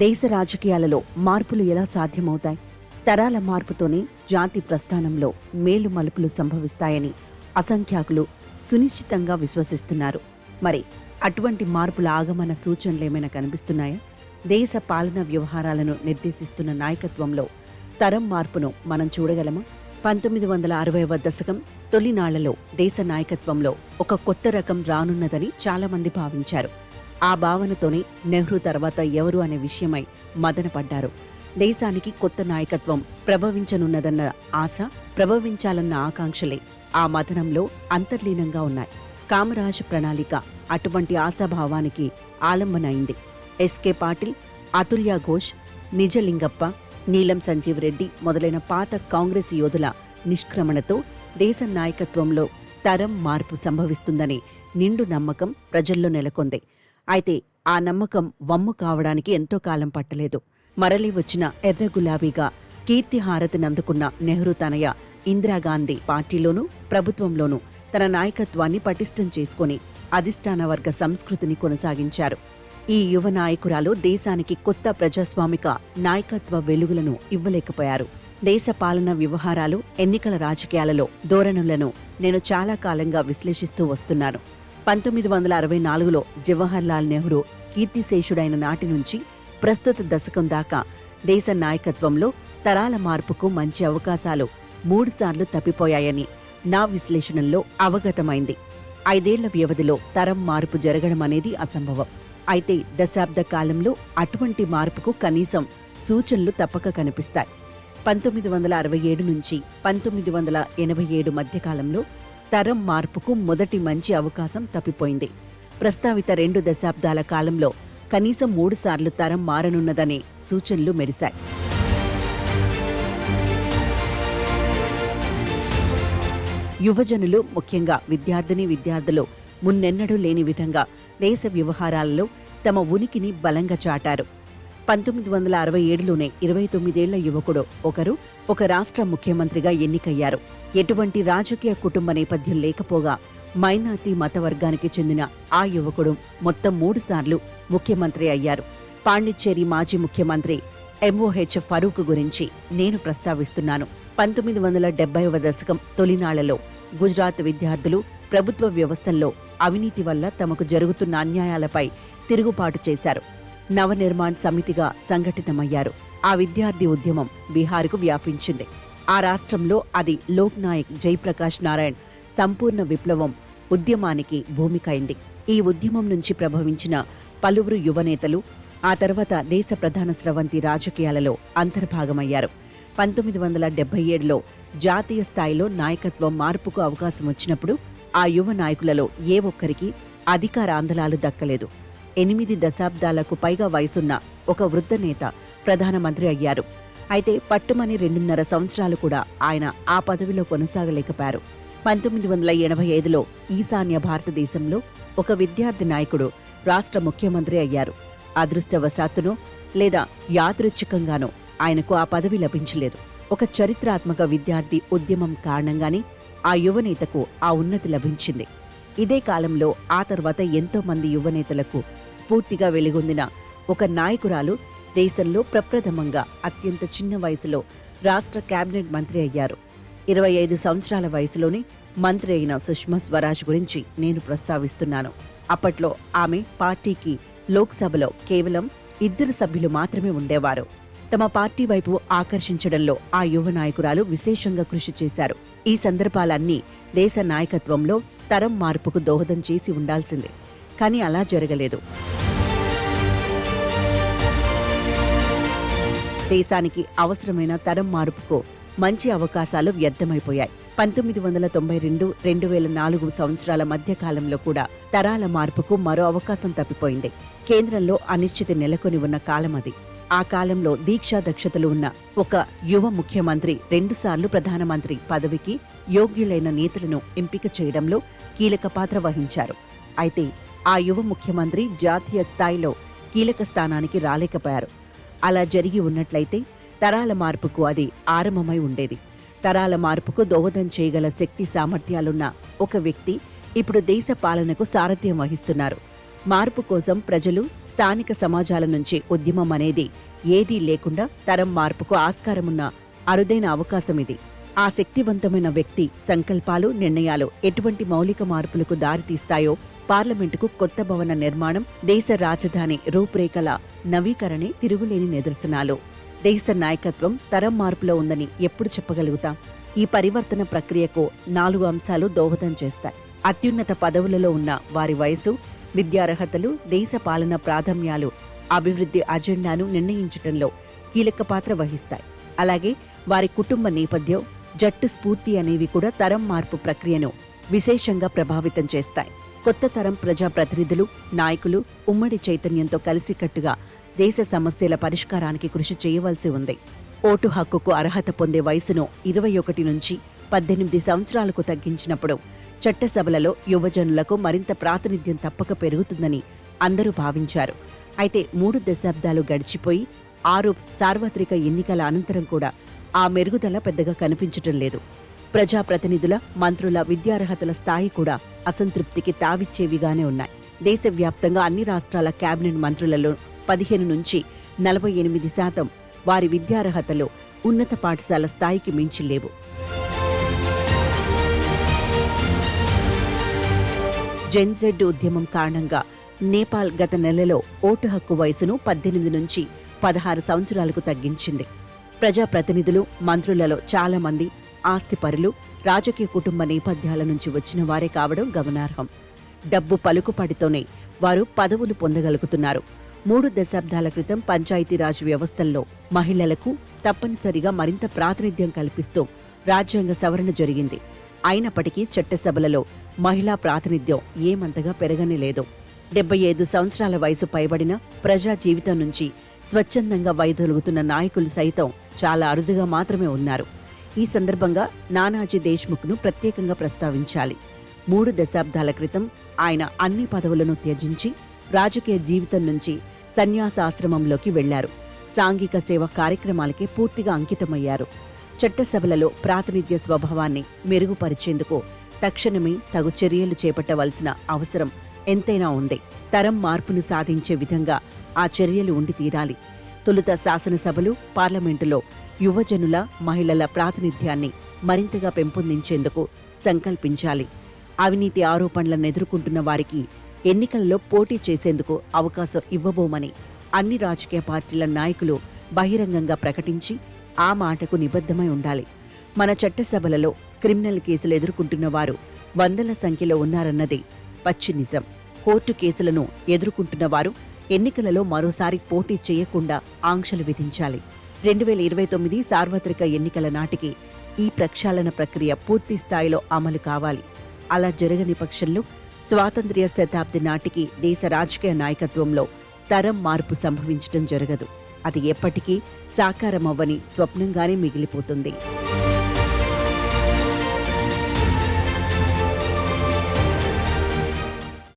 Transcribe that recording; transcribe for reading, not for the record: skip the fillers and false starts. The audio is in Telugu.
దేశ రాజకీయాలలో మార్పులు ఎలా సాధ్యమవుతాయి? తరాల మార్పుతోనే జాతి ప్రస్థానంలో మేలు మలుపులు సంభవిస్తాయని అసంఖ్యాకులు సునిశ్చితంగా విశ్వసిస్తున్నారు. మరి అటువంటి మార్పుల ఆగమన సూచనలేమైనా కనిపిస్తున్నాయా? దేశ పాలన వ్యవహారాలను నిర్దేశిస్తున్న నాయకత్వంలో తరం మార్పును మనం చూడగలమా? 1960వ దశకం తొలినాళ్లలో దేశ నాయకత్వంలో ఒక కొత్త రకం రానున్నదని చాలామంది భావించారు. ఆ భావనతోనే నెహ్రూ తర్వాత ఎవరు అనే విషయమై మదనపడ్డారు. దేశానికి కొత్త నాయకత్వం ప్రభవించనున్నదన్న ఆశ, ప్రభవించాలన్న ఆకాంక్షలే ఆ మదనంలో అంతర్లీనంగా ఉన్నాయి. కామరాజ్ ప్రణాళిక అటువంటి ఆశాభావానికి ఆలంబన అయింది. ఎస్కే పాటిల్, అతుల్య ఘోష్, నిజలింగప్ప, నీలం సంజీవ్ రెడ్డి మొదలైన పాత కాంగ్రెస్ యోధుల నిష్క్రమణతో దేశ నాయకత్వంలో తరం మార్పు సంభవిస్తుందని నిండు నమ్మకం ప్రజల్లో నెలకొంది. అయితే ఆ నమ్మకం వమ్ము కావడానికి ఎంతో కాలం పట్టలేదు. మరలి వచ్చిన ఎర్ర గులాబీగా కీర్తిహారతినందుకున్న నెహ్రూ తనయ ఇందిరాగాంధీ పార్టీలోనూ ప్రభుత్వంలోనూ తన నాయకత్వాన్ని పటిష్టం చేసుకుని అధిష్టాన వర్గ సంస్కృతిని కొనసాగించారు. ఈ యువ నాయకురాలు దేశానికి కొత్త ప్రజాస్వామిక నాయకత్వ వెలుగులను ఇవ్వలేకపోయారు. దేశ పాలన వ్యవహారాలు, ఎన్నికల రాజకీయాలలో ధోరణులను నేను చాలా కాలంగా విశ్లేషిస్తూ వస్తున్నాను. 1964లో జవహర్లాల్ నెహ్రూ కీర్తిశేషుడైన నాటి నుంచి ప్రస్తుత దశకం దాకా దేశ నాయకత్వంలో తరాల మార్పుకు మంచి అవకాశాలు 3 సార్లు తప్పిపోయాయని నా విశ్లేషణలో అవగతమైంది. 5 ఏళ్ల వ్యవధిలో తరం మార్పు జరగడం అనేది అసంభవం. అయితే దశాబ్ద కాలంలో అటువంటి మార్పుకు కనీసం సూచనలు తప్పక కనిపిస్తాయి. 1967 నుంచి 1987 మధ్యకాలంలో తరం మార్పుకు మొదటి మంచి అవకాశం తప్పిపోయింది. ప్రస్తావిత 2 దశాబ్దాల కాలంలో కనీసం 3 సార్లు తరం మారనున్నదనే సూచనలు మెరిశాయి. యువజనులు, ముఖ్యంగా విద్యార్థులు మున్నెన్నడూ లేని విధంగా దేశ వ్యవహారాలలో తమ ఉనికిని బలంగా చాటారు. 1967లోనే 29 ఏళ్ల యువకుడు ఒకరు ఒక రాష్ట్ర ముఖ్యమంత్రిగా ఎన్నికయ్యారు. ఎటువంటి రాజకీయ కుటుంబ నేపథ్యం లేకపోగా మైనార్టీ మత వర్గానికి చెందిన ఆ యువకుడు మొత్తం 3 సార్లు ముఖ్యమంత్రి అయ్యారు. పాండిచ్చేరి మాజీ ముఖ్యమంత్రి ఎంఓహెచ్ ఫరూక్ గురించి నేను ప్రస్తావిస్తున్నాను. 1970వ దశకం తొలినాళ్లలో గుజరాత్ విద్యార్థులు ప్రభుత్వ వ్యవస్థల్లో అవినీతి వల్ల తమకు జరుగుతున్న అన్యాయాలపై తిరుగుబాటు చేశారు. నవనిర్మాణ్ సమితిగా సంఘటితమయ్యారు. ఆ విద్యార్థి ఉద్యమం బీహార్కు వ్యాపించింది. ఆ రాష్ట్రంలో అది లోక్ నాయక్ జయప్రకాష్ నారాయణ్ సంపూర్ణ విప్లవం ఉద్యమానికి భూమికైంది. ఈ ఉద్యమం నుంచి ప్రభవించిన పలువురు యువనేతలు ఆ తర్వాత దేశ ప్రధాన స్రవంతి రాజకీయాలలో అంతర్భాగమయ్యారు. 1977లో జాతీయ స్థాయిలో నాయకత్వం మార్పుకు అవకాశం వచ్చినప్పుడు ఆ యువ నాయకులలో ఏ ఒక్కరికి అధికార ఆందోళనలు దక్కలేదు. 8 దశాబ్దాలకు పైగా వయసున్న ఒక వృద్ధ నేత ప్రధానమంత్రి అయ్యారు. అయితే పట్టుమని 2.5 సంవత్సరాలు కూడా ఆయన ఆ పదవిలో కొనసాగలేకపోయారు. 1985లో ఈశాన్య భారతదేశంలో ఒక విద్యార్థి నాయకుడు రాష్ట్ర ముఖ్యమంత్రి అయ్యారు. అదృష్టవశాత్తునో లేదా యాదృచ్ఛికంగానో ఆయనకు ఆ పదవి లభించలేదు. ఒక చరిత్రాత్మక విద్యార్థి ఉద్యమం కారణంగానే ఆ యువనేతకు ఆ ఉన్నతి లభించింది. ఇదే కాలంలో ఆ తర్వాత ఎంతో మంది యువనేతలకు స్ఫూర్తిగా వెలుగొందిన ఒక నాయకురాలు దేశంలో ప్రప్రథమంగా అత్యంత చిన్న వయసులో రాష్ట్ర కేబినెట్ మంత్రి అయ్యారు. 25 సంవత్సరాల వయసులోనే మంత్రి అయిన సుష్మా స్వరాజ్ గురించి నేను ప్రస్తావిస్తున్నాను. అప్పట్లో ఆమె పార్టీకి లోక్సభలో కేవలం 2 సభ్యులు మాత్రమే ఉండేవారు. తమ పార్టీ వైపు ఆకర్షించడంలో ఆ యువ నాయకురాలు విశేషంగా కృషి చేశారు. ఈ సందర్భాలన్నీ దేశ నాయకత్వంలో తరం మార్పుకు దోహదం చేసి ఉండాల్సిందే. కానీ అలా జరగలేదు. దేశానికి అవసరమైన తరం మార్పుకు మంచి అవకాశాలు వ్యర్థమైపోయాయి. 1992, 2004 సంవత్సరాల మధ్య కాలంలో కూడా తరాల మార్పుకు మరో అవకాశం తప్పిపోయింది. కేంద్రంలో అనిశ్చితి నెలకొని ఉన్న కాలం అది. ఆ కాలంలో దీక్షా దక్షతలు ఉన్న ఒక యువ ముఖ్యమంత్రి 2 సార్లు ప్రధానమంత్రి పదవికి యోగ్యులైన నేతలను ఎంపిక చేయడంలో కీలక పాత్ర వహించారు. అయితే ఆ యువ ముఖ్యమంత్రి జాతీయ స్థాయిలో కీలక స్థానానికి రాలేకపోయారు. అలా జరిగి ఉన్నట్లయితే తరాల మార్పుకు అది ఆరంభమై ఉండేది. తరాల మార్పుకు దోహదం చేయగల శక్తి సామర్థ్యాలున్న ఒక వ్యక్తి ఇప్పుడు దేశ పాలనకు సారథ్యం వహిస్తున్నారు. మార్పు కోసం ప్రజలు స్థానిక సమాజాల నుంచి ఉద్యమం అనేది ఏదీ లేకుండా తరం మార్పుకు ఆస్కారమున్న అరుదైన అవకాశం ఇది. ఆ శక్తివంతమైన వ్యక్తి సంకల్పాలు, నిర్ణయాలు ఎటువంటి మౌలిక మార్పులకు దారితీస్తాయో పార్లమెంటుకు కొత్త భవన నిర్మాణం, దేశ రాజధాని రూపురేఖల నవీకరణే తిరుగులేని నిదర్శనాలు. దేశ నాయకత్వం తరం మార్పులో ఉందని ఎప్పుడు చెప్పగలుగుతాం? ఈ పరివర్తన ప్రక్రియకు 4 అంశాలు దోహదం చేస్తాయి. అత్యున్నత పదవులలో ఉన్న వారి వయసు, విద్యార్హతలు, దేశ పాలన ప్రాధాన్యాలు, అభివృద్ధి అజెండాను నిర్ణయించటంలో కీలక పాత్ర వహిస్తాయి. అలాగే వారి కుటుంబ నేపథ్యం, జట్టు స్ఫూర్తి అనేవి కూడా తరం మార్పు ప్రక్రియను విశేషంగా ప్రభావితం చేస్తాయి. కొత్త తరం ప్రజాప్రతినిధులు, నాయకులు ఉమ్మడి చైతన్యంతో కలిసికట్టుగా దేశ సమస్యల పరిష్కారానికి కృషి చేయవలసి ఉంది. ఓటు హక్కుకు అర్హత పొందే వయసును 21 నుంచి 18 సంవత్సరాలకు తగ్గించినప్పుడు చట్టసభలలో యువజనులకు మరింత ప్రాతినిధ్యం తప్పక పెరుగుతుందని అందరూ భావించారు. అయితే 3 దశాబ్దాలు గడిచిపోయి 6 సార్వత్రిక ఎన్నికల అనంతరం కూడా ఆ మెరుగుదల పెద్దగా కనిపించటం లేదు. ప్రజాప్రతినిధుల, మంత్రుల విద్యార్హతల స్థాయి కూడా అసంతృప్తికి తావిచ్చేవిగానే ఉన్నాయి. దేశవ్యాప్తంగా అన్ని రాష్ట్రాల కేబినెట్ మంత్రులలో 15 నుంచి 48% వారి విద్యార్హతలు ఉన్నత పాఠశాల స్థాయికి మించి లేవు. జెన్జెడ్ ఉద్యమం కారణంగా నేపాల్ గత నెలలో ఓటు హక్కు వయసును 18 నుంచి 16 సంవత్సరాలకు తగ్గించింది. ప్రజాప్రతినిధులు, మంత్రులలో చాలా మంది ఆస్తిపరులు, రాజకీయ కుటుంబ నేపథ్యాల నుంచి వచ్చిన వారే కావడం గమనార్హం. డబ్బు పలుకుపడితోనే వారు పదవులు పొందగలుగుతున్నారు. 3 దశాబ్దాల క్రితం పంచాయతీరాజ్ వ్యవస్థల్లో మహిళలకు తప్పనిసరిగా మరింత ప్రాతినిధ్యం కల్పిస్తూ రాజ్యాంగ సవరణ జరిగింది. అయినప్పటికీ చట్టసభలలో మహిళా ప్రాతినిధ్యం ఏమంతగా పెరగనే లేదు. 75 సంవత్సరాల వయసు పైబడిన ప్రజా జీవితం నుంచి స్వచ్ఛందంగా వైదొలుగుతున్న నాయకులు సైతం చాలా అరుదుగా మాత్రమే ఉన్నారు. ఈ సందర్భంగా నానాజీ దేశ్ముఖ్ను ప్రత్యేకంగా ప్రస్తావించాలి. 3 దశాబ్దాల క్రితం ఆయన అన్ని పదవులను త్యజించి రాజకీయ జీవితం నుంచి సన్యాసాశ్రమంలోకి వెళ్లారు. సాంఘిక సేవ కార్యక్రమాలకే పూర్తిగా అంకితమయ్యారు. చట్టసభలలో ప్రాతినిధ్య స్వభావాన్ని మెరుగుపరిచేందుకు తక్షణమే తగు చర్యలు చేపట్టవలసిన అవసరం ఎంతైనా ఉంది. తరం మార్పును సాధించే విధంగా ఆ చర్యలు ఉండి తీరాలి. తొలుత శాసనసభలు, పార్లమెంటులో యువజనుల, మహిళల ప్రాతినిధ్యాన్ని మరింతగా పెంపొందించేందుకు సంకల్పించాలి. అవినీతి ఆరోపణలను ఎదుర్కొంటున్న వారికి ఎన్నికల్లో పోటీ చేసేందుకు అవకాశం ఇవ్వబోమని అన్ని రాజకీయ పార్టీల నాయకులు బహిరంగంగా ప్రకటించి ఆ మాటకు నిబద్ధమై ఉండాలి. మన చట్టసభలలో క్రిమినల్ కేసులు ఎదుర్కొంటున్న వారు వందల సంఖ్యలో ఉన్నారన్నది పచ్చి నిజం. కోర్టు కేసులను ఎదుర్కొంటున్న వారు ఎన్నికలలో మరోసారి పోటీ చేయకుండా ఆంక్షలు విధించాలి. 2029 సార్వత్రిక ఎన్నికల నాటికి ఈ ప్రక్షాళన ప్రక్రియ పూర్తి స్థాయిలో అమలు కావాలి. అలా జరగని పక్షంలో స్వాతంత్ర్య శతాబ్ది నాటికి దేశ రాజకీయ నాయకత్వంలో తరం మార్పు సంభవించటం జరగదు. అది ఎప్పటికీ సాకారమవ్వని స్వప్నంగానే మిగిలిపోతుంది.